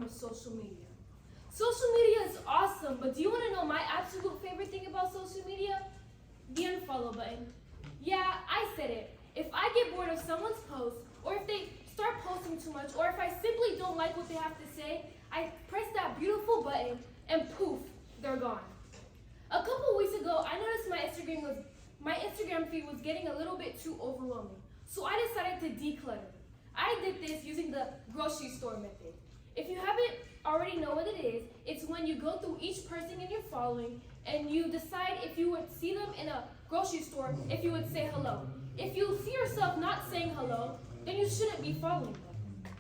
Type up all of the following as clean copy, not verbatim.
of social media. Social media is awesome, but do you want to know my absolute favorite thing about social media? The unfollow button. Yeah, I said it. If I get bored of someone's post, or if they start posting too much, or if I simply don't like what they have to say, I press that beautiful button and poof, they're gone. A couple weeks ago, I noticed my Instagram feed was getting a little bit too overwhelming, so I decided to declutter. I did this using the grocery store method. If you haven't already know what it is, it's when you go through each person in your following and you decide if you would see them in a grocery store, if you would say hello. If you see yourself not saying hello, then you shouldn't be following them.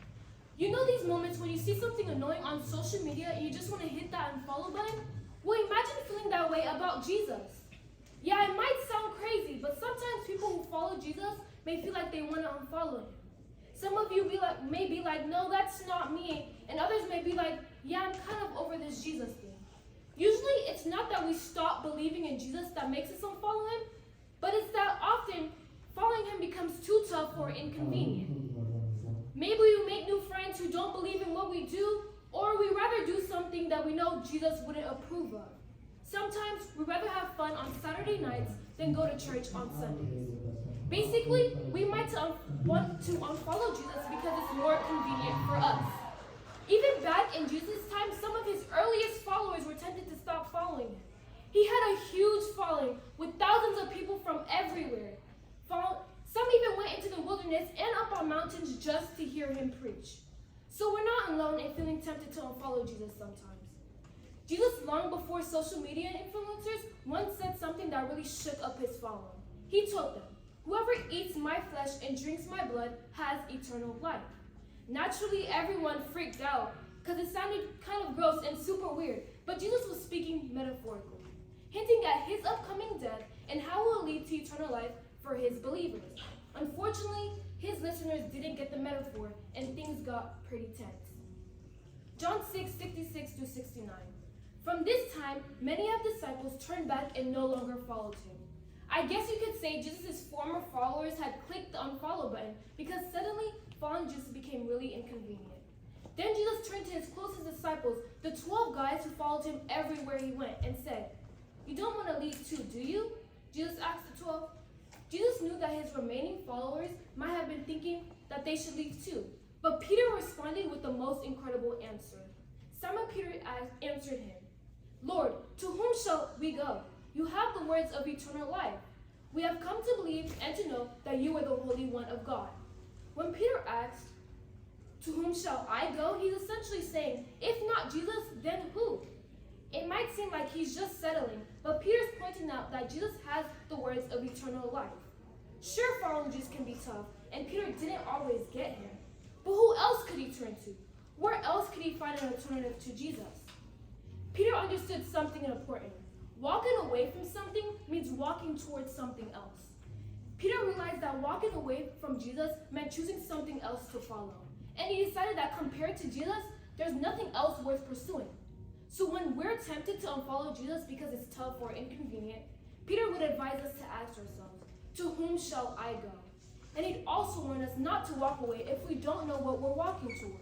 You know these moments when you see something annoying on social media and you just want to hit that unfollow button? Well, imagine feeling that way about Jesus. Yeah, it might sound crazy, but sometimes people who follow Jesus may feel like they want to unfollow him. Some of you may be like, no, that's not me. And others may be like, yeah, I'm kind of over this Jesus thing. Usually, it's not that we stop believing in Jesus that makes us unfollow him, but it's that often following him becomes too tough or inconvenient. Maybe we make new friends who don't believe in what we do, or we rather do something that we know Jesus wouldn't approve of. Sometimes we rather have fun on Saturday nights than go to church on Sundays. Basically, we might want to unfollow Jesus because it's more convenient for us. Even back in Jesus' time, some of his earliest followers were tempted to stop following him. He had a huge following with thousands of people from everywhere. Some even went into the wilderness and up on mountains just to hear him preach. So we're not alone in feeling tempted to unfollow Jesus sometimes. Jesus, long before social media influencers, once said something that really shook up his following. He told them, "Whoever eats my flesh and drinks my blood has eternal life." Naturally, everyone freaked out because it sounded kind of gross and super weird, but Jesus was speaking metaphorically, hinting at his upcoming death and how it will lead to eternal life for his believers. Unfortunately, his listeners didn't get the metaphor and things got pretty tense. John 6:66-69. From this time, many of the disciples turned back and no longer followed him. I guess you could say Jesus' former followers had clicked the unfollow button because suddenly following Jesus became really inconvenient. Then Jesus turned to his closest disciples, the 12 guys who followed him everywhere he went, and said, "You don't want to leave too, do you?" Jesus asked the 12. Jesus knew that his remaining followers might have been thinking that they should leave too, but Peter responded with the most incredible answer. Simon Peter answered him, "Lord, to whom shall we go? You have the words of eternal life. We have come to believe and to know that you are the Holy One of God." When Peter asked, "To whom shall I go?" he's essentially saying, if not Jesus, then who? It might seem like he's just settling, but Peter's pointing out that Jesus has the words of eternal life. Sure, following Jesus can be tough, and Peter didn't always get him. But who else could he turn to? Where else could he find an alternative to Jesus? Peter understood something important. Walking away from something means walking towards something else. Peter realized that walking away from Jesus meant choosing something else to follow. And he decided that compared to Jesus, there's nothing else worth pursuing. So when we're tempted to unfollow Jesus because it's tough or inconvenient, Peter would advise us to ask ourselves, "To whom shall I go?" And he'd also warn us not to walk away if we don't know what we're walking toward.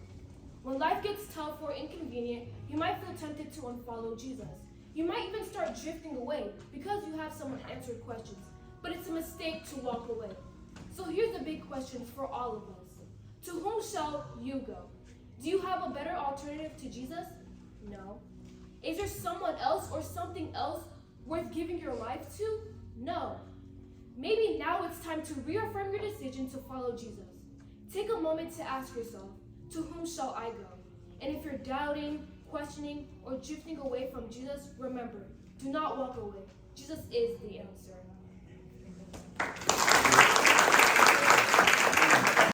When life gets tough or inconvenient, you might feel tempted to unfollow Jesus. You might even start drifting away because you have some unanswered questions, but it's a mistake to walk away. So here's the big question for all of us. To whom shall you go? Do you have a better alternative to Jesus? No. Is there someone else or something else worth giving your life to? No. Maybe now it's time to reaffirm your decision to follow Jesus. Take a moment to ask yourself, to whom shall I go? And if you're doubting, questioning, or drifting away from Jesus, remember, do not walk away. Jesus is the answer.